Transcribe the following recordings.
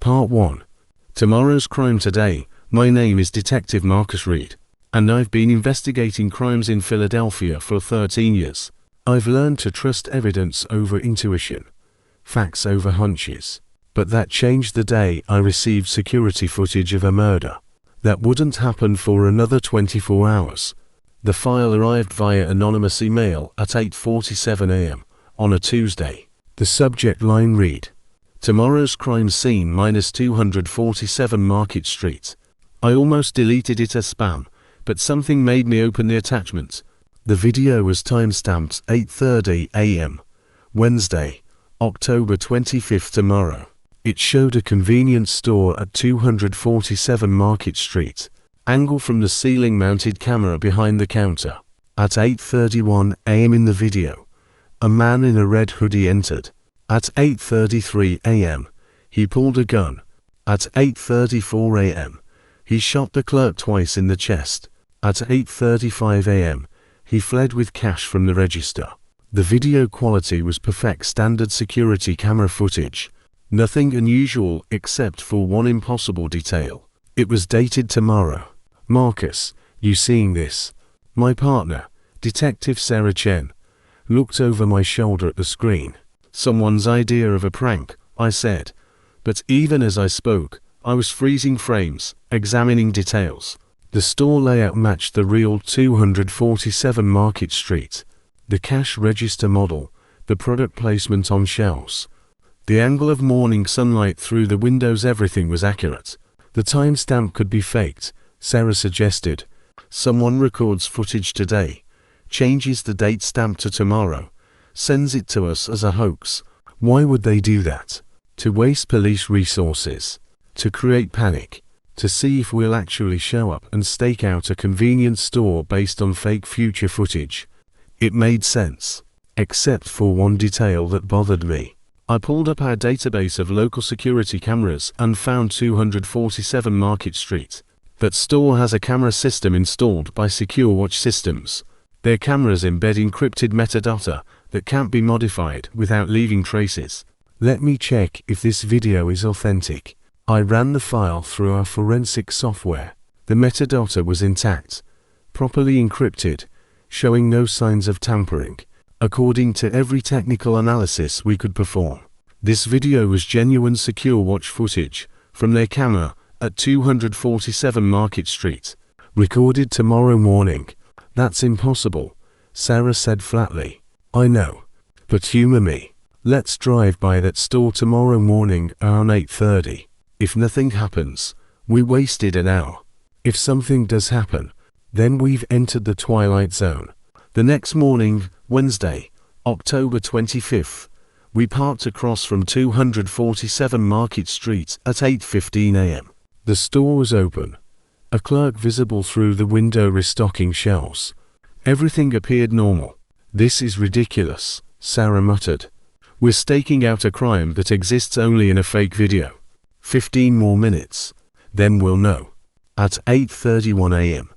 Part 1. Tomorrow's Crime Today. My name is Detective Marcus Reed, and I've been investigating crimes in Philadelphia for 13 years. I've learned to trust evidence over intuition, facts over hunches. But that changed the day I received security footage of a murder that wouldn't happen for another 24 hours. The file arrived via anonymous email at 8:47 a.m. on a Tuesday. The subject line read, "Tomorrow's crime scene -247 Market Street." I almost deleted it as spam, but something made me open the attachment. The video was timestamped 8:30 a.m. Wednesday, October 25th. Tomorrow. It showed a convenience store at 247 Market Street. Angle from the ceiling-mounted camera behind the counter. At 8:31 a.m. in the video, a man in a red hoodie entered. At 8:33 a.m., he pulled a gun. At 8:34 a.m., he shot the clerk twice in the chest. At 8:35 a.m., he fled with cash from the register. The video quality was perfect standard security camera footage. Nothing unusual except for one impossible detail. It was dated tomorrow. "Marcus, you seeing this?" My partner, Detective Sarah Chen, looked over my shoulder at the screen. "Someone's idea of a prank," I said. But even as I spoke, I was freezing frames, examining details. The store layout matched the real 247 Market Street. The cash register model, the product placement on shelves, the angle of morning sunlight through the windows, everything was accurate. The timestamp could be faked, Sarah suggested. Someone records footage today, changes the date stamp to tomorrow, sends it to us as a hoax. Why would they do that? To waste police resources, to create panic, to see if we'll actually show up and stake out a convenience store based on fake future footage. It made sense, except for one detail that bothered me. I pulled up our database of local security cameras and found 247 Market Street. That store has a camera system installed by Secure Watch Systems. Their cameras embed encrypted metadata that can't be modified without leaving traces. Let me check if this video is authentic. I ran the file through our forensic software. The metadata was intact, properly encrypted, showing no signs of tampering, according to every technical analysis we could perform. This video was genuine Secure Watch footage from their camera at 247 Market Street, recorded tomorrow morning. "That's impossible," Sarah said flatly. "I know, but humor me. Let's drive by that store tomorrow morning around 8:30. If nothing happens, we wasted an hour. If something does happen, then we've entered the twilight zone." The next morning, Wednesday, October 25th, we parked across from 247 Market Street at 8:15 a.m. The store was open, a clerk visible through the window restocking shelves. Everything appeared normal. "This is ridiculous," Sarah muttered. "We're staking out a crime that exists only in a fake video. 15 more minutes, then we'll know." At 8:31 a.m.,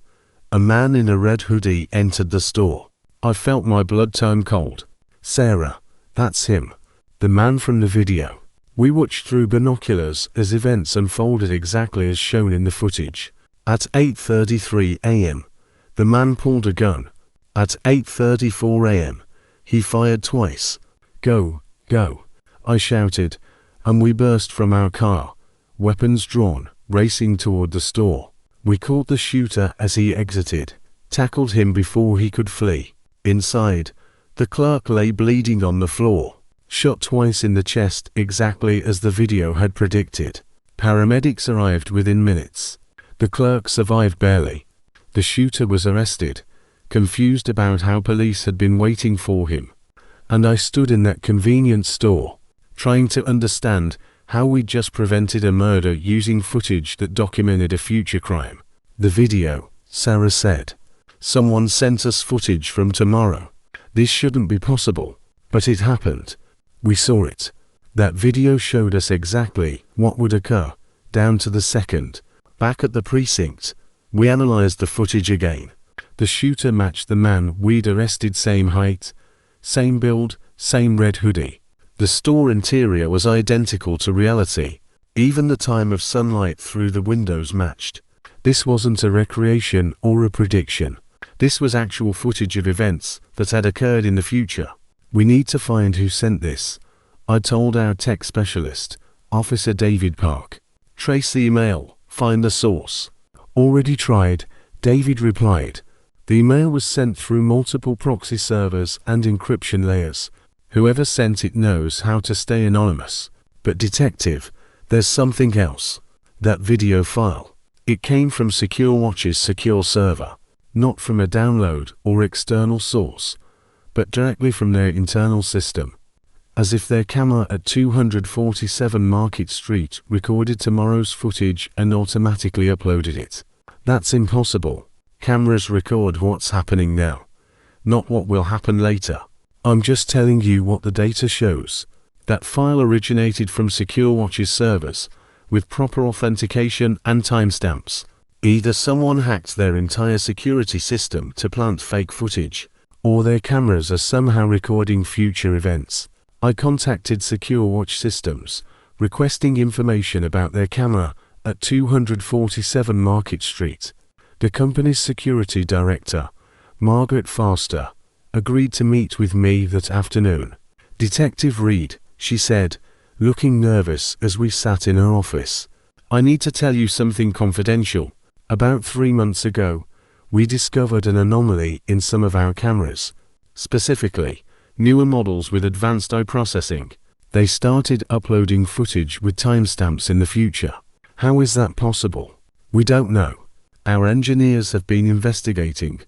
a man in a red hoodie entered the store. I felt my blood turn cold. "Sarah, that's him. The man from the video." We watched through binoculars as events unfolded exactly as shown in the footage. At 8:33 a.m., the man pulled a gun. At 8:34 a.m., he fired twice. "Go, go," I shouted, and we burst from our car, weapons drawn, racing toward the store. We caught the shooter as he exited, tackled him before he could flee. Inside, the clerk lay bleeding on the floor, shot twice in the chest exactly as the video had predicted. Paramedics arrived within minutes. The clerk survived barely. The shooter was arrested, confused about how police had been waiting for him. And I stood in that convenience store, trying to understand how we'd just prevented a murder using footage that documented a future crime. "The video," Sarah said. "Someone sent us footage from tomorrow. This shouldn't be possible, but it happened. We saw it. That video showed us exactly what would occur, down to the second. Back at the precinct, we analyzed the footage again. The shooter matched the man we'd arrested, same height, same build, same red hoodie. The store interior was identical to reality. Even the time of sunlight through the windows matched. This wasn't a recreation or a prediction. This was actual footage of events that had occurred in the future. We need to find who sent this, I told our tech specialist, Officer David Park. Trace the email, find the source. Already tried, David replied. The email was sent through multiple proxy servers and encryption layers. Whoever sent it knows how to stay anonymous. But detective, there's something else. That video file. It came from SecureWatch's secure server. Not from a download or external source, but directly from their internal system. As if their camera at 247 Market Street recorded tomorrow's footage and automatically uploaded it. That's impossible. Cameras record what's happening now, not what will happen later. I'm just telling you what the data shows. That file originated from SecureWatch's servers, with proper authentication and timestamps. Either someone hacked their entire security system to plant fake footage, or their cameras are somehow recording future events. I contacted SecureWatch Systems, requesting information about their camera at 247 Market Street. The company's security director, Margaret Foster, agreed to meet with me that afternoon. Detective Reed, she said, looking nervous as we sat in her office. I need to tell you something confidential. About 3 months ago, we discovered an anomaly in some of our cameras. Specifically, newer models with advanced eye processing. They started uploading footage with timestamps in the future. How is that possible? We don't know. Our engineers have been investigating,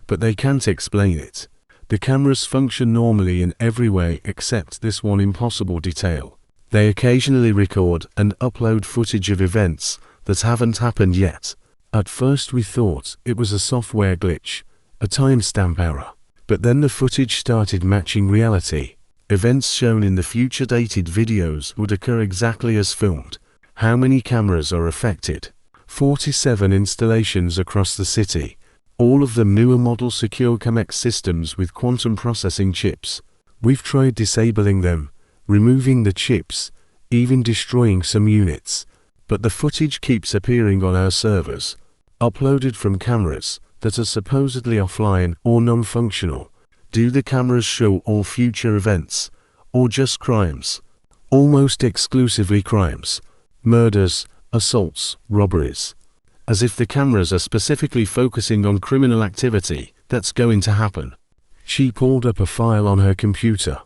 but they can't explain it. The cameras function normally in every way except this one impossible detail. They occasionally record and upload footage of events that haven't happened yet. At first we thought it was a software glitch, a timestamp error. But then the footage started matching reality. Events shown in the future dated videos would occur exactly as filmed. How many cameras are affected? 47 installations across the city. All of them newer model secure CAMX systems with quantum processing chips. We've tried disabling them, removing the chips, even destroying some units. But the footage keeps appearing on our servers, uploaded from cameras that are supposedly offline or non-functional. Do the cameras show all future events, or just crimes? Almost exclusively crimes. Murders, assaults, robberies. As if the cameras are specifically focusing on criminal activity that's going to happen. She pulled up a file on her computer.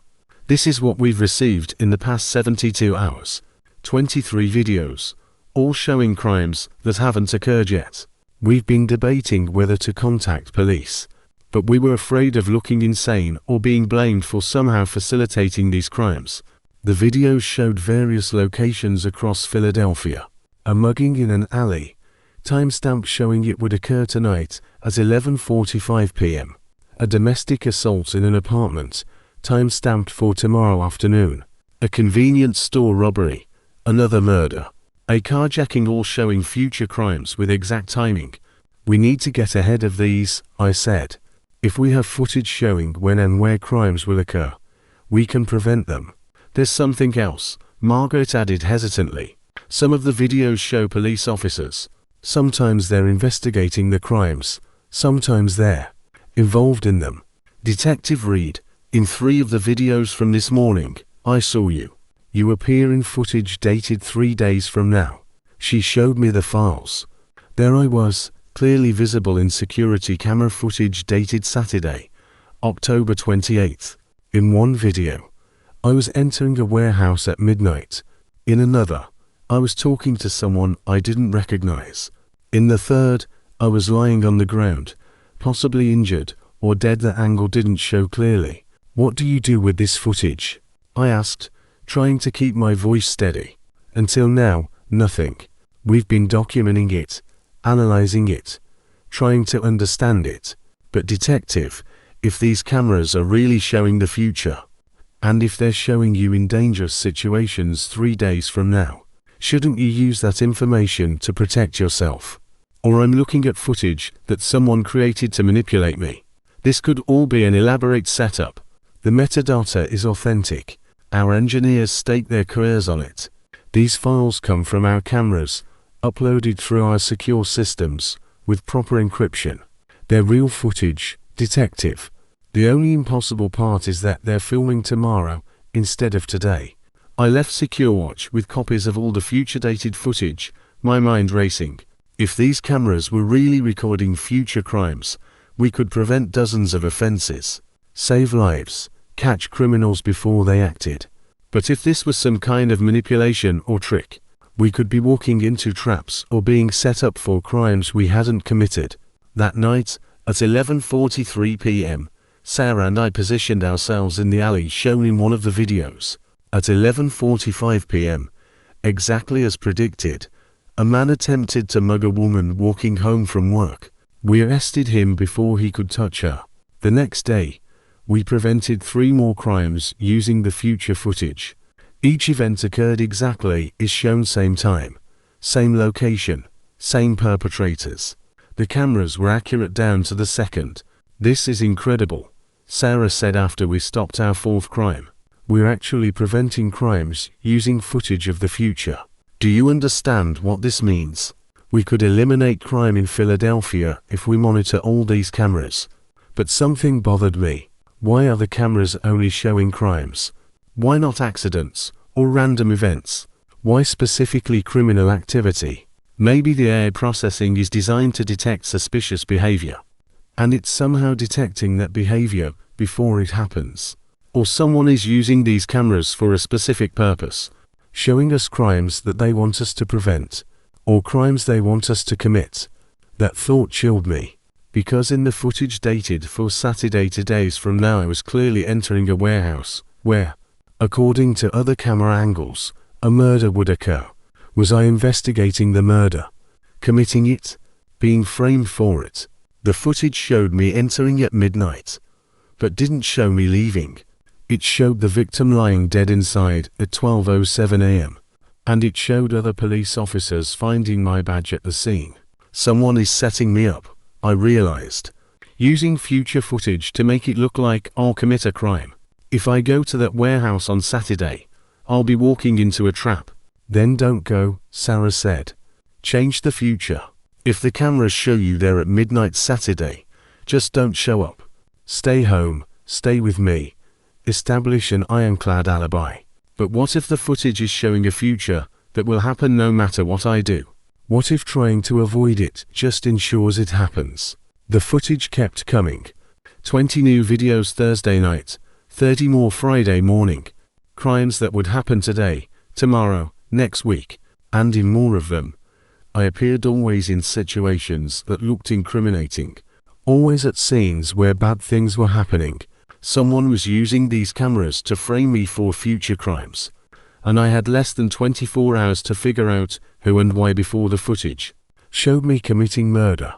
This is what we've received in the past 72 hours. 23 videos, all showing crimes that haven't occurred yet. We've been debating whether to contact police, but we were afraid of looking insane or being blamed for somehow facilitating these crimes. The videos showed various locations across Philadelphia. A mugging in an alley, timestamp showing it would occur tonight at 11:45 p.m. A domestic assault in an apartment, time-stamped for tomorrow afternoon. A convenience store robbery, another murder. A carjacking, all showing future crimes with exact timing. We need to get ahead of these, I said. If we have footage showing when and where crimes will occur, we can prevent them. There's something else, Margaret added hesitantly. Some of the videos show police officers. Sometimes they're investigating the crimes, sometimes they're involved in them. Detective Reed, in 3 of the videos from this morning, I saw you. You appear in footage dated 3 days from now. She showed me the files. There I was, clearly visible in security camera footage dated Saturday, October 28th. In one video, I was entering a warehouse at midnight. In another, I was talking to someone I didn't recognize. In the third, I was lying on the ground, possibly injured or dead. The angle didn't show clearly. What do you do with this footage? I asked, trying to keep my voice steady. Until now, nothing. We've been documenting it, analyzing it, trying to understand it. But detective, if these cameras are really showing the future, and if they're showing you in dangerous situations 3 days from now, shouldn't you use that information to protect yourself? Or I'm looking at footage that someone created to manipulate me. This could all be an elaborate setup. The metadata is authentic. Our engineers stake their careers on it. These files come from our cameras, uploaded through our secure systems, with proper encryption. They're real footage, detective. The only impossible part is that they're filming tomorrow, instead of today. I left SecureWatch with copies of all the future-dated footage, my mind racing. If these cameras were really recording future crimes, we could prevent dozens of offenses, save lives, catch criminals before they acted. But if this was some kind of manipulation or trick, we could be walking into traps or being set up for crimes we hadn't committed. That night, at 11:43 p.m., Sarah and I positioned ourselves in the alley shown in one of the videos. At 11:45 p.m., exactly as predicted, a man attempted to mug a woman walking home from work. We arrested him before he could touch her. The next day, we prevented 3 more crimes using the future footage. Each event occurred exactly as shown, same time, same location, same perpetrators. The cameras were accurate down to the second. This is incredible, Sarah said after we stopped our 4th crime. We're actually preventing crimes using footage of the future. Do you understand what this means? We could eliminate crime in Philadelphia if we monitor all these cameras. But something bothered me. Why are the cameras only showing crimes? Why not accidents or random events? Why specifically criminal activity? Maybe the AI processing is designed to detect suspicious behavior, and it's somehow detecting that behavior before it happens. Or someone is using these cameras for a specific purpose, showing us crimes that they want us to prevent, or crimes they want us to commit. That thought chilled me, because in the footage dated for Saturday 2 days from now, I was clearly entering a warehouse, where, according to other camera angles, a murder would occur. Was I investigating the murder? Committing it? Being framed for it? The footage showed me entering at midnight, but didn't show me leaving. It showed the victim lying dead inside at 12:07 a.m. And it showed other police officers finding my badge at the scene. Someone is setting me up, I realized, using future footage to make it look like I'll commit a crime. If I go to that warehouse on Saturday, I'll be walking into a trap. Then don't go, Sarah said. Change the future. If the cameras show you there at midnight Saturday, just don't show up. Stay home, stay with me. Establish an ironclad alibi. But what if the footage is showing a future that will happen no matter what I do? What if trying to avoid it just ensures it happens? The footage kept coming. 20 new videos Thursday night, 30 more Friday morning. Crimes that would happen today, tomorrow, next week, and in more of them. I appeared always in situations that looked incriminating, always at scenes where bad things were happening. Someone was using these cameras to frame me for future crimes, and I had less than 24 hours to figure out who and why before the footage showed me committing murder.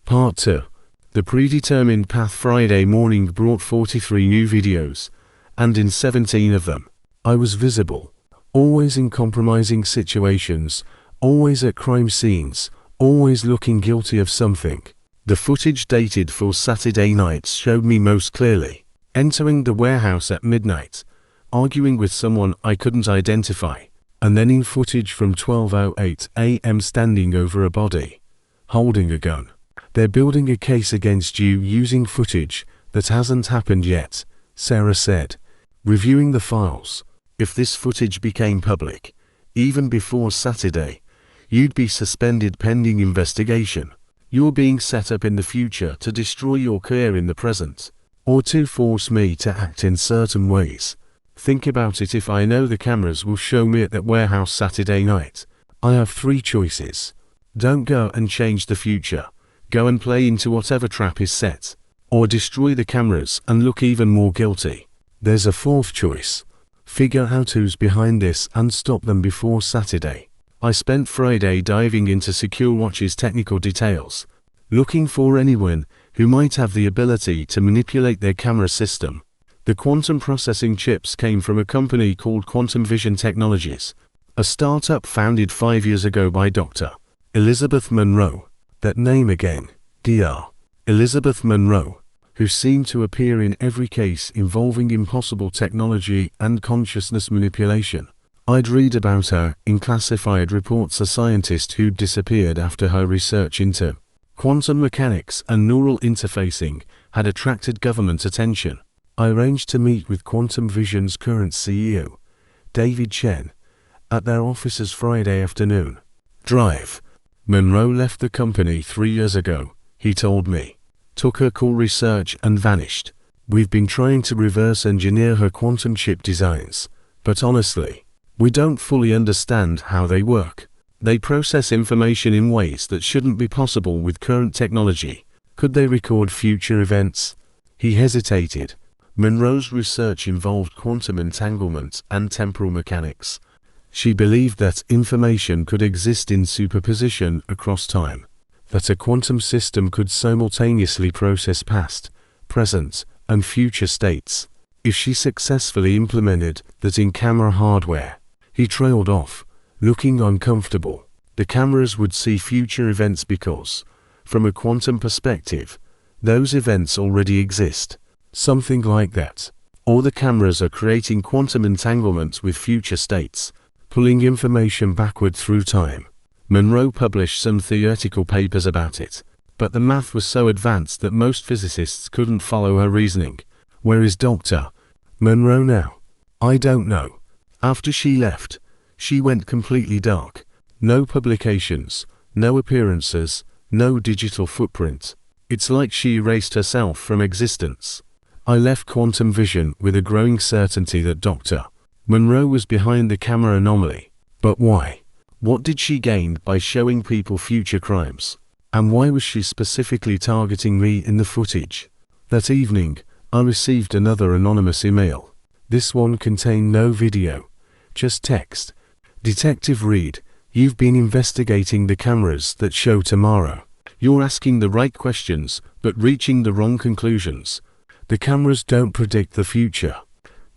Part 2. The predetermined path. Friday morning brought 43 new videos, and in 17 of them, I was visible, always in compromising situations, always at crime scenes, always looking guilty of something. The footage dated for Saturday night showed me most clearly entering the warehouse at midnight, arguing with someone I couldn't identify, and then in footage from 12:08 a.m. standing over a body, holding a gun. They're building a case against you using footage that hasn't happened yet, Sarah said, reviewing the files. If this footage became public, even before Saturday, you'd be suspended pending investigation. You're being set up in the future to destroy your career in the present, or to force me to act in certain ways. Think about it. If I know the cameras will show me at that warehouse Saturday night, I have 3 choices. Don't go and change the future. Go and play into whatever trap is set. Or destroy the cameras and look even more guilty. There's a 4th choice. Figure out who's behind this and stop them before Saturday. I spent Friday diving into SecureWatch's technical details, looking for anyone who might have the ability to manipulate their camera system. The quantum processing chips came from a company called Quantum Vision Technologies, a startup founded 5 years ago by Dr. Elizabeth Monroe. That name again, Dr. Elizabeth Monroe, who seemed to appear in every case involving impossible technology and consciousness manipulation. I'd read about her in classified reports, a scientist who'd disappeared after her research into quantum mechanics and neural interfacing had attracted government attention. I arranged to meet with Quantum Vision's current CEO, David Chen, at their offices Friday afternoon. Drive. Monroe left the company 3 years ago, he told me. Took her core research and vanished. We've been trying to reverse engineer her quantum chip designs, but honestly, we don't fully understand how they work. They process information in ways that shouldn't be possible with current technology. Could they record future events? He hesitated. Monroe's research involved quantum entanglement and temporal mechanics. She believed that information could exist in superposition across time, that a quantum system could simultaneously process past, present, and future states. If she successfully implemented that in camera hardware, he trailed off, looking uncomfortable. The cameras would see future events because, from a quantum perspective, those events already exist. Something like that. Or the cameras are creating quantum entanglements with future states, pulling information backward through time. Monroe published some theoretical papers about it, but the math was so advanced that most physicists couldn't follow her reasoning. Where is Dr. Monroe now? I don't know. After she left, she went completely dark. No publications, no appearances, no digital footprint. It's like she erased herself from existence. I left Quantum Vision with a growing certainty that Dr. Monroe was behind the camera anomaly. But why? What did she gain by showing people future crimes? And why was she specifically targeting me in the footage? That evening, I received another anonymous email. This one contained no video, just text. Detective Reed, you've been investigating the cameras that show tomorrow. You're asking the right questions, but reaching the wrong conclusions. The cameras don't predict the future.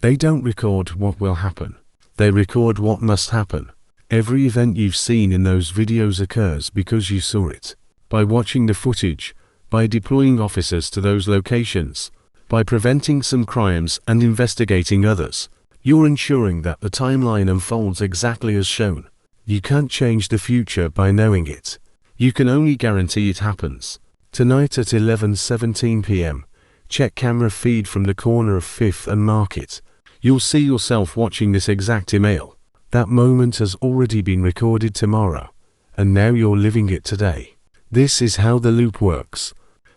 They don't record what will happen. They record what must happen. Every event you've seen in those videos occurs because you saw it. By watching the footage, by deploying officers to those locations, by preventing some crimes and investigating others, you're ensuring that the timeline unfolds exactly as shown. You can't change the future by knowing it. You can only guarantee it happens. Tonight at 11:17 p.m., check camera feed from the corner of 5th and Market. You'll see yourself watching this exact email. That moment has already been recorded tomorrow, and now you're living it today. This is how the loop works.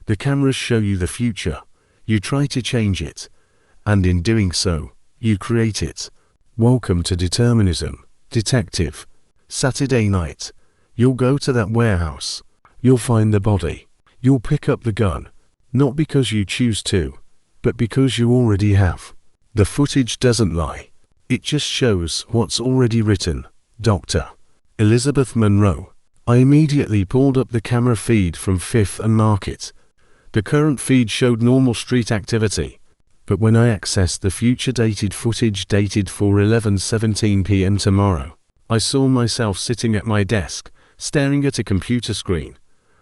The cameras show you the future. You try to change it, and in doing so, you create it. Welcome to determinism, detective. Saturday night, you'll go to that warehouse. You'll find the body. You'll pick up the gun. Not because you choose to, but because you already have. The footage doesn't lie. It just shows what's already written. Dr. Elizabeth Monroe. I immediately pulled up the camera feed from 5th and Market. The current feed showed normal street activity, but when I accessed the future-dated footage dated for 11:17 p.m. tomorrow, I saw myself sitting at my desk, staring at a computer screen,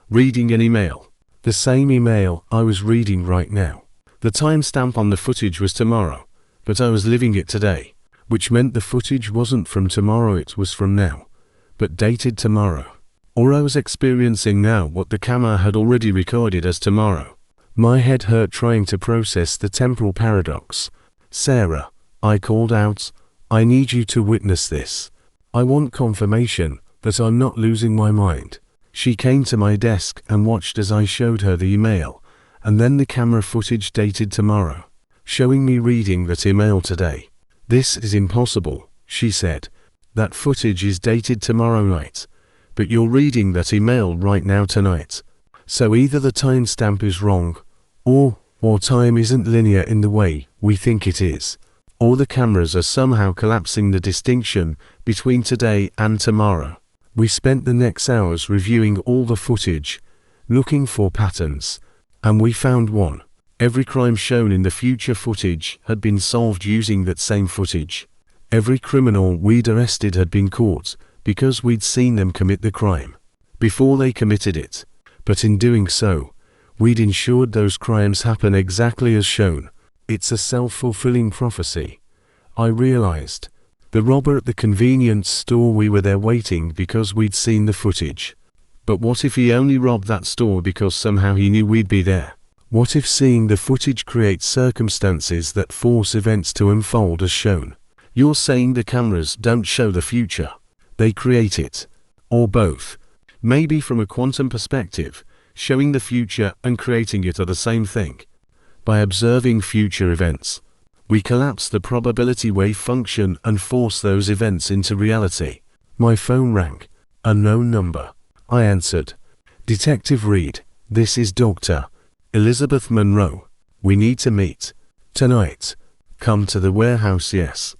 reading an email. The same email I was reading right now. The timestamp on the footage was tomorrow, but I was living it today, which meant the footage wasn't from tomorrow, it was from now, but dated tomorrow. Or I was experiencing now what the camera had already recorded as tomorrow. My head hurt trying to process the temporal paradox. Sarah, I called out, I need you to witness this. I want confirmation that I'm not losing my mind. She came to my desk and watched as I showed her the email, and then the camera footage dated tomorrow, showing me reading that email today. This is impossible, she said. That footage is dated tomorrow night, but you're reading that email right now tonight. So either the timestamp is wrong, or time isn't linear in the way we think it is, or the cameras are somehow collapsing the distinction between today and tomorrow. We spent the next hours reviewing all the footage, looking for patterns, and we found one. Every crime shown in the future footage had been solved using that same footage. Every criminal we'd arrested had been caught because we'd seen them commit the crime before they committed it. But in doing so, we'd ensured those crimes happen exactly as shown. It's a self-fulfilling prophecy. I realized. The robber at the convenience store, we were there waiting because we'd seen the footage. But what if he only robbed that store because somehow he knew we'd be there? What if seeing the footage creates circumstances that force events to unfold as shown? You're saying the cameras don't show the future, they create it. Or both. Maybe from a quantum perspective, showing the future and creating it are the same thing. By observing future events, we collapse the probability wave function and force those events into reality. My phone rang. Unknown number. I answered. Detective Reed, this is Dr. Elizabeth Monroe. We need to meet. Tonight. Come to the warehouse. Yes.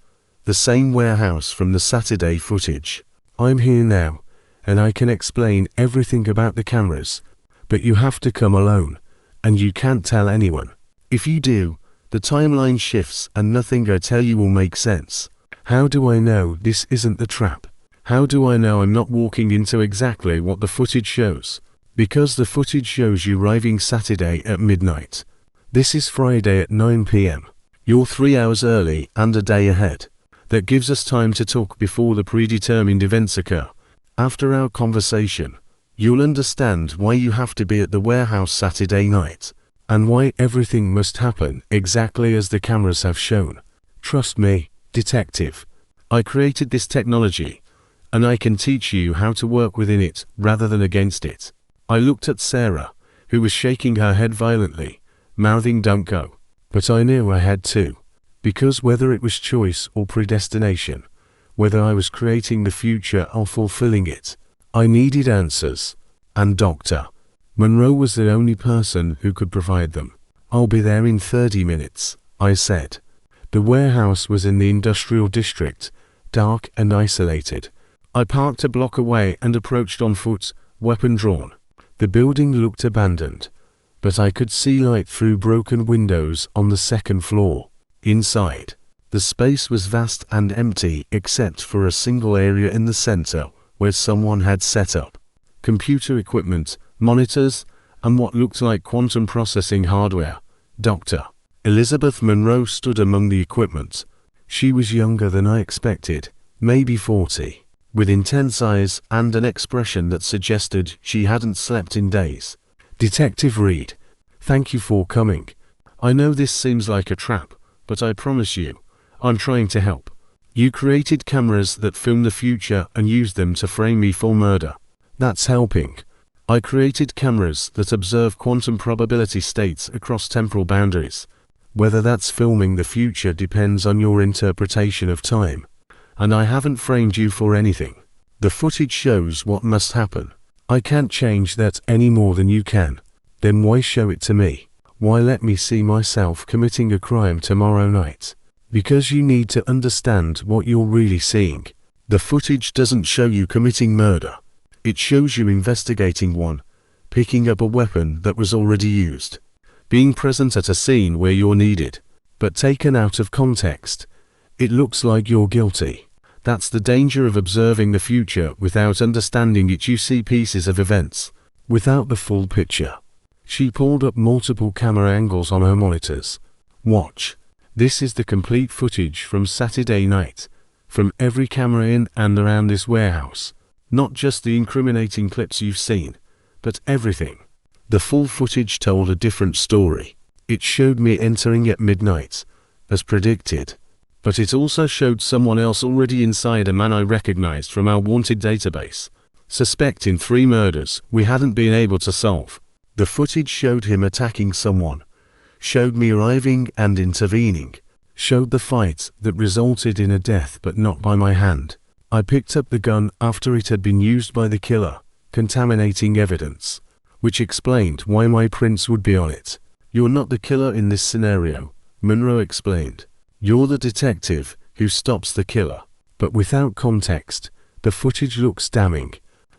The same warehouse from the Saturday footage. I'm here now, and I can explain everything about the cameras, but you have to come alone, and you can't tell anyone. If you do, the timeline shifts and nothing I tell you will make sense. How do I know this isn't the trap? How do I know I'm not walking into exactly what the footage shows? Because the footage shows you arriving Saturday at midnight. This is Friday at 9 p.m. You're 3 hours early and a day ahead. That gives us time to talk before the predetermined events occur. After our conversation, you'll understand why you have to be at the warehouse Saturday night, and why everything must happen exactly as the cameras have shown. Trust me, detective. I created this technology, and I can teach you how to work within it rather than against it. I looked at Sarah, who was shaking her head violently, mouthing "Don't go." But I knew I had to. Because whether it was choice or predestination, whether I was creating the future or fulfilling it, I needed answers. And Dr. Monroe was the only person who could provide them. I'll be there in 30 minutes, I said. The warehouse was in the industrial district, dark and isolated. I parked a block away and approached on foot, weapon drawn. The building looked abandoned, but I could see light through broken windows on the second floor. Inside, the space was vast and empty except for a single area in the center where someone had set up computer equipment, monitors, and what looked like quantum processing hardware. Dr. Elizabeth Monroe stood among the equipment. She was younger than I expected, maybe 40, with intense eyes and an expression that suggested she hadn't slept in days. Detective Reed, thank you for coming. I know this seems like a trap, but I promise you, I'm trying to help. You created cameras that film the future and used them to frame me for murder. That's helping. I created cameras that observe quantum probability states across temporal boundaries. Whether that's filming the future depends on your interpretation of time. And I haven't framed you for anything. The footage shows what must happen. I can't change that any more than you can. Then why show it to me? Why let me see myself committing a crime tomorrow night? Because you need to understand what you're really seeing. The footage doesn't show you committing murder. It shows you investigating one, picking up a weapon that was already used, being present at a scene where you're needed. But taken out of context, it looks like you're guilty. That's the danger of observing the future without understanding it. You see pieces of events, without the full picture. She pulled up multiple camera angles on her monitors. Watch. This is the complete footage from Saturday night, from every camera in and around this warehouse. Not just the incriminating clips you've seen, but everything. The full footage told a different story. It showed me entering at midnight, as predicted. But it also showed someone else already inside, a man I recognized from our wanted database, suspect in 3 murders we hadn't been able to solve. The footage showed him attacking someone, showed me arriving and intervening, showed the fight that resulted in a death but not by my hand. I picked up the gun after it had been used by the killer, contaminating evidence, which explained why my prints would be on it. You're not the killer in this scenario, Monroe explained. You're the detective who stops the killer. But without context, the footage looks damning.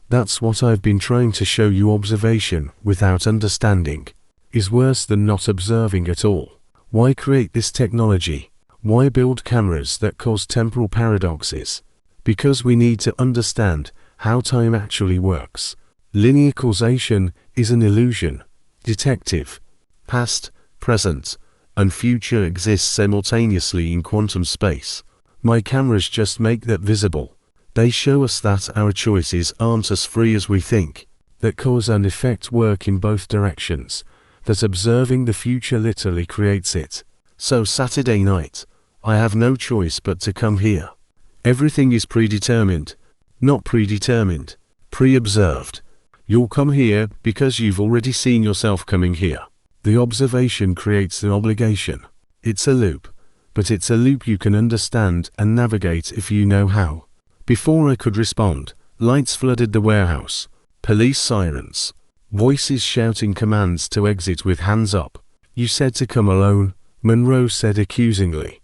That's what I've been trying to show you. Observation without understanding is worse than not observing at all. Why create this technology? Why build cameras that cause temporal paradoxes? Because we need to understand how time actually works. Linear causation is an illusion. Detective. Past, present, and future exist simultaneously in quantum space. My cameras just make that visible. They show us that our choices aren't as free as we think, that cause and effect work in both directions, that observing the future literally creates it. So Saturday night, I have no choice but to come here. Everything is predetermined. Not predetermined, pre-observed. You'll come here because you've already seen yourself coming here. The observation creates the obligation. It's a loop, but it's a loop you can understand and navigate if you know how. Before I could respond, lights flooded the warehouse, police sirens, voices shouting commands to exit with hands up. You said to come alone, Monroe said accusingly.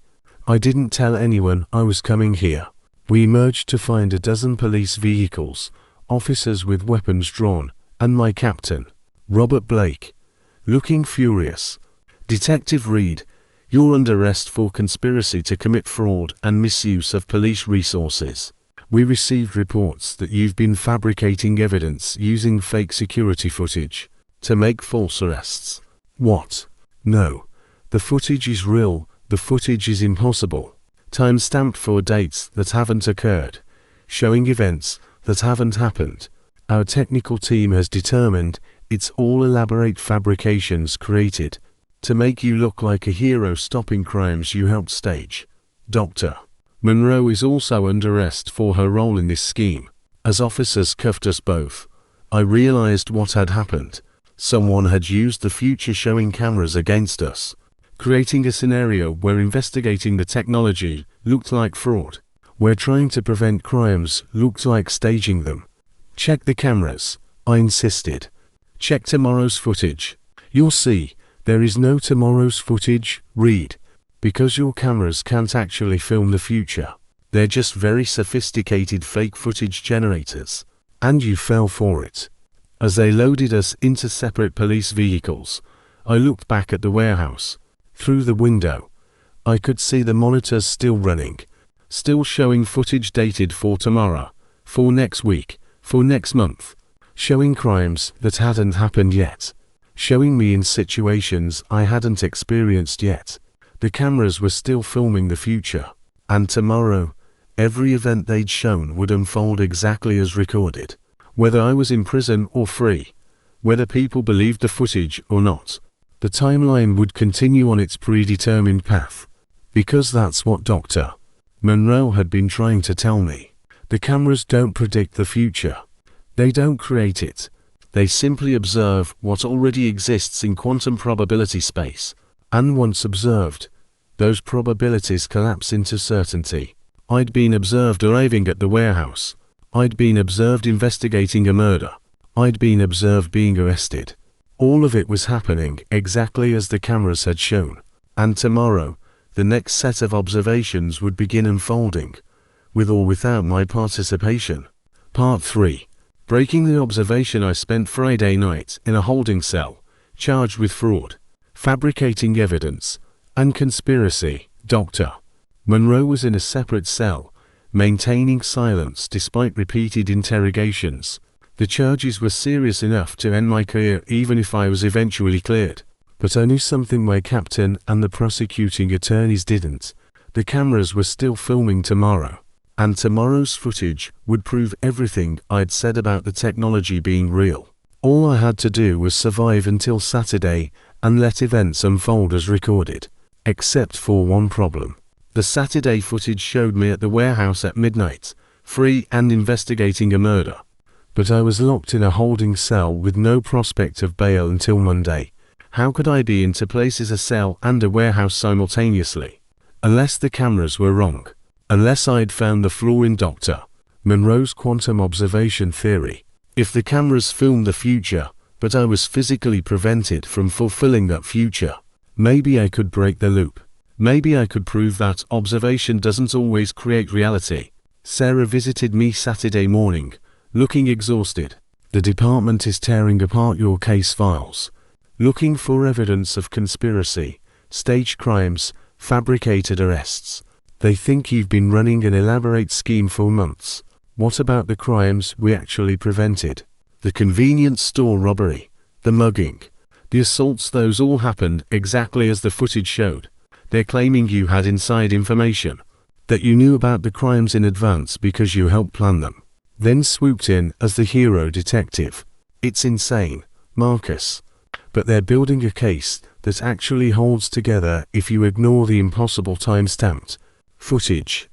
I didn't tell anyone I was coming here. We emerged to find a dozen police vehicles, officers with weapons drawn, and my captain, Robert Blake, looking furious. Detective Reed, you're under arrest for conspiracy to commit fraud and misuse of police resources. We received reports that you've been fabricating evidence using fake security footage to make false arrests. What? No. The footage is real. The footage is impossible. Time-stamped for dates that haven't occurred, showing events that haven't happened. Our technical team has determined it's all elaborate fabrications created to make you look like a hero stopping crimes you helped stage. Dr. Monroe is also under arrest for her role in this scheme. As officers cuffed us both, I realized what had happened. Someone had used the future-showing cameras against us, creating a scenario where investigating the technology looked like fraud, where trying to prevent crimes looked like staging them. Check the cameras, I insisted. Check tomorrow's footage. You'll see, there is no tomorrow's footage, Reed, because your cameras can't actually film the future. They're just very sophisticated fake footage generators. And you fell for it. As they loaded us into separate police vehicles, I looked back at the warehouse. Through the window, I could see the monitors still running, still showing footage dated for tomorrow, for next week, for next month, showing crimes that hadn't happened yet, showing me in situations I hadn't experienced yet. The cameras were still filming the future, and tomorrow, every event they'd shown would unfold exactly as recorded, whether I was in prison or free, whether people believed the footage or not. The timeline would continue on its predetermined path, because that's what Dr. Monroe had been trying to tell me. The cameras don't predict the future. They don't create it. They simply observe what already exists in quantum probability space. And once observed, those probabilities collapse into certainty. I'd been observed arriving at the warehouse. I'd been observed investigating a murder. I'd been observed being arrested. All of it was happening exactly as the cameras had shown. And tomorrow, the next set of observations would begin unfolding, with or without my participation. Part 3. Breaking the observation. I spent Friday night in a holding cell, charged with fraud, fabricating evidence, and conspiracy. Dr. Monroe was in a separate cell, maintaining silence despite repeated interrogations. The charges were serious enough to end my career even if I was eventually cleared. But I knew something my captain and the prosecuting attorneys didn't. The cameras were still filming tomorrow, and tomorrow's footage would prove everything I'd said about the technology being real. All I had to do was survive until Saturday and let events unfold as recorded. Except for one problem. The Saturday footage showed me at the warehouse at midnight, free and investigating a murder. But I was locked in a holding cell with no prospect of bail until Monday. How could I be in two places, a cell and a warehouse simultaneously? Unless the cameras were wrong. Unless I'd found the flaw in Dr. Monroe's quantum observation theory. If the cameras filmed the future, but I was physically prevented from fulfilling that future, maybe I could break the loop. Maybe I could prove that observation doesn't always create reality. Sarah visited me Saturday morning, looking exhausted. The department is tearing apart your case files, looking for evidence of conspiracy, staged crimes, fabricated arrests. They think you've been running an elaborate scheme for months. What about the crimes we actually prevented? The convenience store robbery, the mugging, the assaults, those all happened exactly as the footage showed. They're claiming you had inside information. that you knew about the crimes in advance because you helped plan them, then swooped in as the hero detective. It's insane, Marcus. But they're building a case that actually holds together if you ignore the impossible time-stamped footage.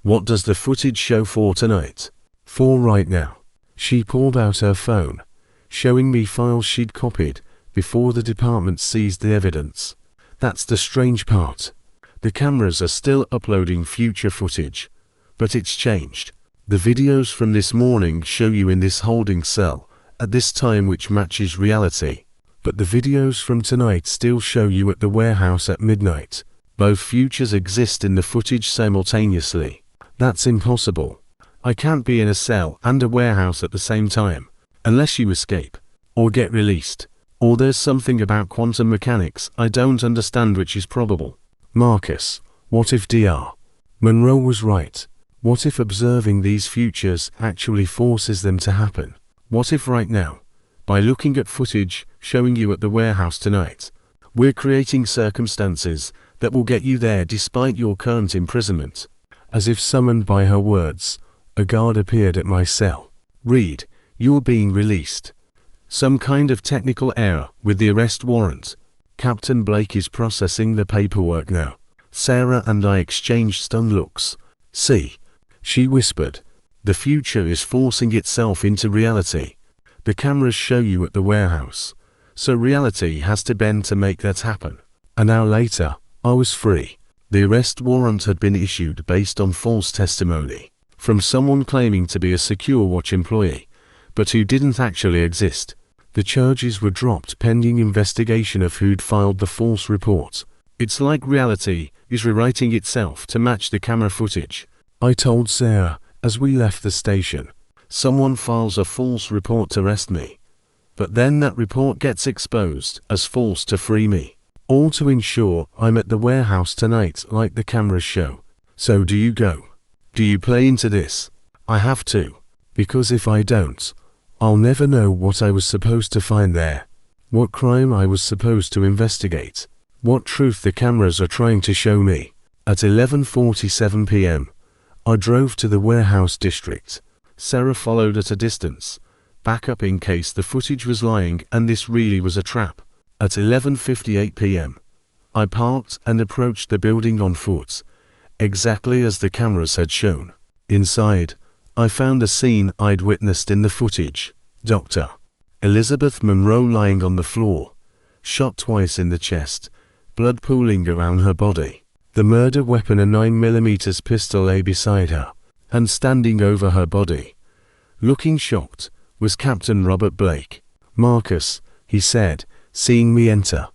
What does the footage show for tonight? For right now. She pulled out her phone, showing me files she'd copied before the department seized the evidence. That's the strange part. The cameras are still uploading future footage, but it's changed. The videos from this morning show you in this holding cell at this time, which matches reality. But the videos from tonight still show you at the warehouse at midnight. Both futures exist in the footage simultaneously. That's impossible. I can't be in a cell and a warehouse at the same time, unless you escape, or get released, or there's something about quantum mechanics I don't understand which is probable. Marcus, what if Dr. Monroe was right? What if observing these futures actually forces them to happen? What if right now, by looking at footage showing you at the warehouse tonight, we're creating circumstances that will get you there despite your current imprisonment? As if summoned by her words, a guard appeared at my cell. Read, you're being released. Some kind of technical error with the arrest warrant. Captain Blake is processing the paperwork now. Sarah and I exchanged stunned looks. See, she whispered. The future is forcing itself into reality. The cameras show you at the warehouse, so reality has to bend to make that happen. An hour later, I was free. The arrest warrant had been issued based on false testimony from someone claiming to be a Secure Watch employee, but who didn't actually exist. The charges were dropped pending investigation of who'd filed the false report. It's like reality is rewriting itself to match the camera footage. I told Sarah as we left the station. Someone files a false report to arrest me, but then that report gets exposed as false to free me. All to ensure I'm at the warehouse tonight like the cameras show. So do you go? Do you play into this? I have to, because if I don't, I'll never know what I was supposed to find there, what crime I was supposed to investigate, what truth the cameras are trying to show me. At 11:47 p.m., I drove to the warehouse district. Sarah followed at a distance, back up in case the footage was lying and this really was a trap. At 11:58 p.m., I parked and approached the building on foot, exactly as the cameras had shown. Inside, I found the scene I'd witnessed in the footage. Dr. Elizabeth Monroe lying on the floor, shot twice in the chest, blood pooling around her body. The murder weapon, a 9mm pistol, lay beside her, and standing over her body, looking shocked, was Captain Robert Blake. Marcus, he said, seeing me enter.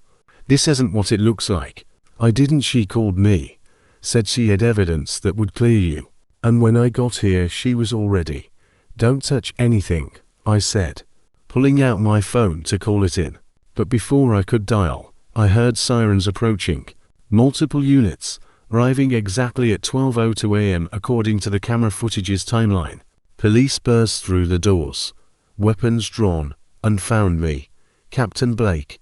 This isn't what it looks like. I didn't. She called me, said she had evidence that would clear you. And when I got here she was all ready. Don't touch anything, I said, pulling out my phone to call it in. But before I could dial, I heard sirens approaching. Multiple units, arriving exactly at 12:02 a.m. according to the camera footage's timeline. Police burst through the doors, weapons drawn, and found me, Captain Blake,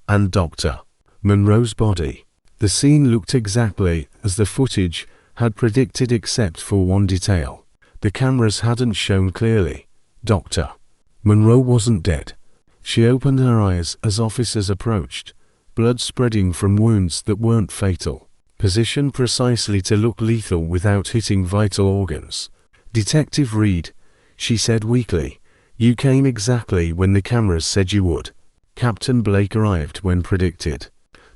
and Dr. Monroe's body. The scene looked exactly as the footage had predicted except for one detail. The cameras hadn't shown clearly. Dr. Monroe wasn't dead. She opened her eyes as officers approached, blood spreading from wounds that weren't fatal, positioned precisely to look lethal without hitting vital organs. Detective Reed, she said weakly, you came exactly when the cameras said you would. Captain Blake arrived when predicted.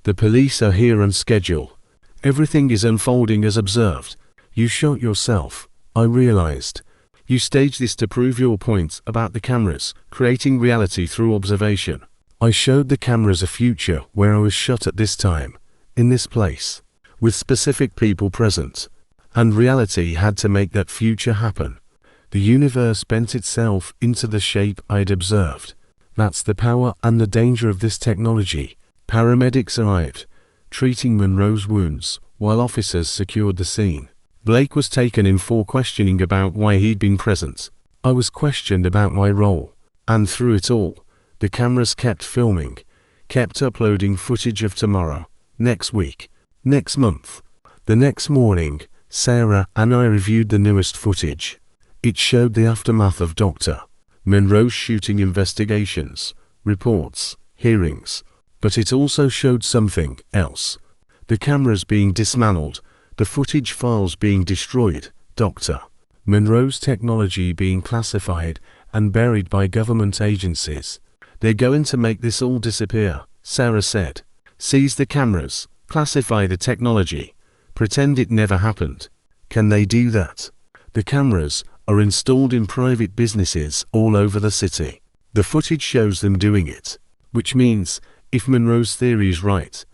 The police are here on schedule. Everything is unfolding as observed. You shot yourself, I realized. You staged this to prove your point about the cameras, creating reality through observation. I showed the cameras a future where I was shot at this time, in this place, with specific people present. And reality had to make that future happen. The universe bent itself into the shape I'd observed. That's the power and the danger of this technology. Paramedics arrived, treating Monroe's wounds, while officers secured the scene. Blake was taken in for questioning about why he'd been present. I was questioned about my role. And through it all, the cameras kept filming, kept uploading footage of tomorrow, next week, next month. The next morning, Sarah and I reviewed the newest footage. It showed the aftermath of Dr. Monroe's shooting investigations, reports, hearings, but it also showed something else. The cameras being dismantled, the footage files being destroyed, Dr. Monroe's technology being classified and buried by government agencies. They're going to make this all disappear, Sarah said. Seize the cameras, classify the technology, pretend it never happened. Can they do that? The cameras are installed in private businesses all over the city. The footage shows them doing it, which means, if Monroe's theory is right,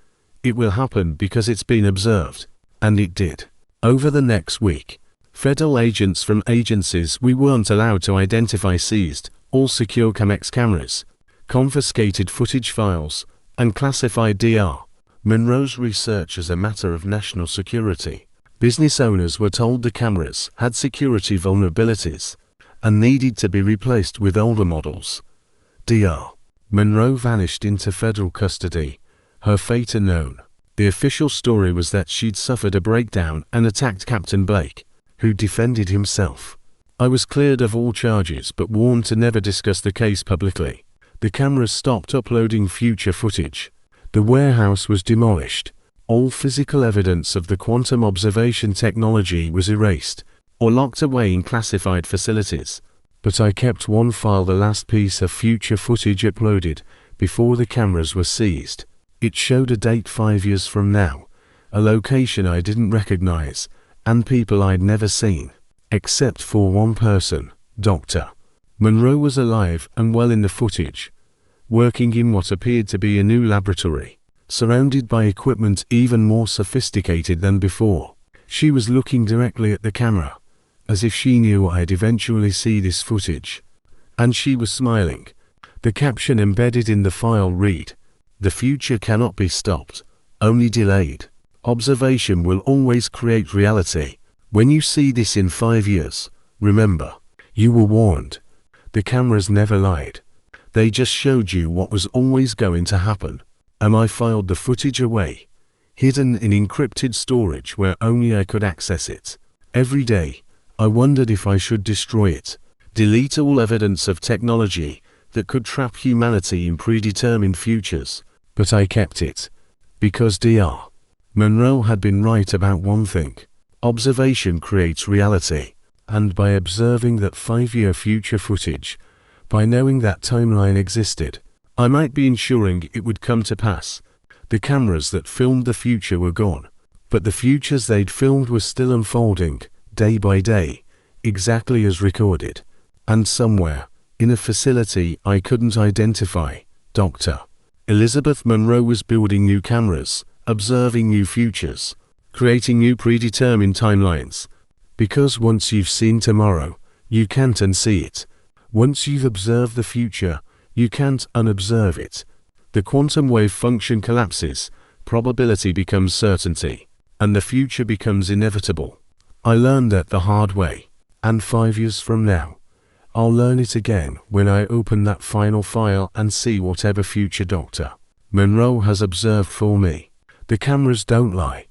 it will happen because it's been observed, and it did. Over the next week, federal agents from agencies we weren't allowed to identify seized all secure Chemex cameras, confiscated footage files, and classified Dr. Monroe's research as a matter of national security. Business owners were told the cameras had security vulnerabilities and needed to be replaced with older models. Dr. Monroe vanished into federal custody. Her fate unknown. The official story was that she'd suffered a breakdown and attacked Captain Blake, who defended himself. I was cleared of all charges but warned to never discuss the case publicly. The cameras stopped uploading future footage. The warehouse was demolished. All physical evidence of the quantum observation technology was erased or locked away in classified facilities. But I kept one file, the last piece of future footage uploaded before the cameras were seized. It showed a date 5 years from now, a location I didn't recognize, and people I'd never seen. Except for one person, Dr. Monroe was alive and well in the footage, working in what appeared to be a new laboratory, surrounded by equipment even more sophisticated than before. She was looking directly at the camera, as if she knew I'd eventually see this footage. And she was smiling. The caption embedded in the file read, "The future cannot be stopped, only delayed. Observation will always create reality. When you see this in 5 years, remember, you were warned." The cameras never lied. They just showed you what was always going to happen. And I filed the footage away, hidden in encrypted storage where only I could access it. Every day, I wondered if I should destroy it, delete all evidence of technology that could trap humanity in predetermined futures. But I kept it, because Dr. Monroe had been right about one thing. Observation creates reality, and by observing that 5-year future footage, by knowing that timeline existed, I might be ensuring it would come to pass. The cameras that filmed the future were gone, but the futures they'd filmed were still unfolding, day by day, exactly as recorded. And somewhere, in a facility I couldn't identify, Dr. Elizabeth Monroe was building new cameras, observing new futures, creating new predetermined timelines. Because once you've seen tomorrow, you can't unsee it. Once you've observed the future, you can't unobserve it. The quantum wave function collapses, probability becomes certainty, and the future becomes inevitable. I learned that the hard way, and 5 years from now, I'll learn it again when I open that final file and see whatever future Dr. Monroe has observed for me. The cameras don't lie.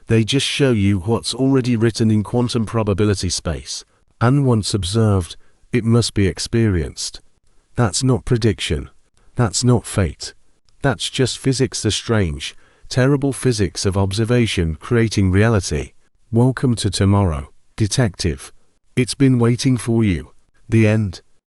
They just show you what's already written in quantum probability space, and once observed, it must be experienced. That's not prediction. That's not fate. That's just physics, the strange, terrible physics of observation creating reality. Welcome to tomorrow, detective. It's been waiting for you. The end.